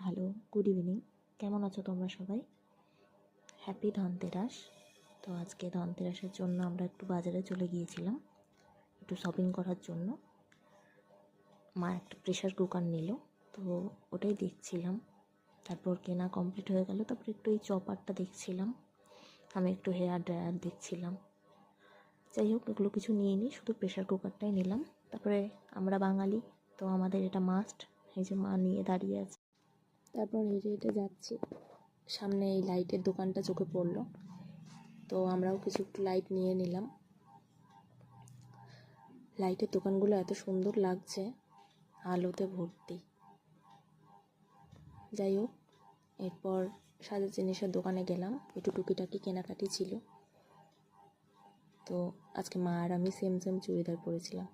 Hello, good evening. কেমন আছো তোমরা সবাই? হ্যাপি ধনতেরাস। তো আজকে ধনতেরাসের জন্য আমরা একটু বাজারে চলে গিয়েছিলাম একটু শপিং করার জন্য। মা একটা প্রেশার কুকার নিল, তো ওটাই দেখছিলাম। তারপর কেনা কমপ্লিট হয়ে গেল, তারপর একটু এই চপারটা দেখছিলাম, আমি একটু হেয়ার ড্রায়ার দেখছিলাম। যাই হোক, এগুলো কিছু নিয়ে শুধু প্রেশার কুকারটাই নিলাম। তারপরে আমরা বাঙালি, তো আমাদের এটা মাস্ট। এই যে মা নিয়ে দাঁড়িয়ে আছে। তারপর হেঁটে হেঁটে যাচ্ছি, সামনে এই লাইটের দোকানটা চোখে পড়লো, তো আমরাও কিছু একটু লাইট নিয়ে নিলাম। লাইটের দোকানগুলো এত সুন্দর লাগছে, আলোতে ভর্তি। যাই হোক, এরপর সাজের জিনিসের দোকানে গেলাম, একটু টুকিটাকি কেনাকাটি ছিল। তো আজকে মা আর আমি সেম চুড়িদার পরেছিলাম।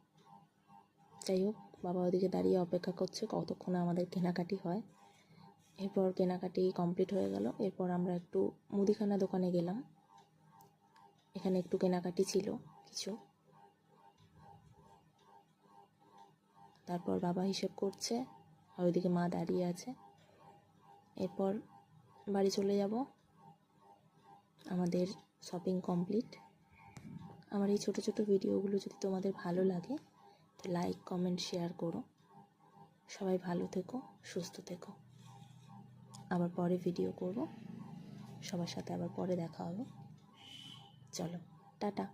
যাই হোক, বাবা ওদিকে দাঁড়িয়ে অপেক্ষা করছে কতক্ষণে আমাদের কেনাকাটি হয়। এরপর কেনাকাটি কমপ্লিট হয়ে গেল। এরপর আমরা একটু মুদিখানা দোকানে গেলাম, এখানে একটু কেনাকাটি ছিল কিছু। তারপর বাবা হিসেব করছে আর ওইদিকে মা দাঁড়িয়ে আছে। এরপর বাড়ি চলে যাব। আমাদের শপিং কমপ্লিট। আমার এই ছোটো ছোটো ভিডিওগুলো যদি তোমাদের ভালো লাগে তো লাইক, কমেন্ট, শেয়ার করো। সবাই ভালো থেকো, সুস্থ থেকো। আবার পরে ভিডিও করব, সবার সাথে আবার পরে দেখা হবে। চলো, টাটা।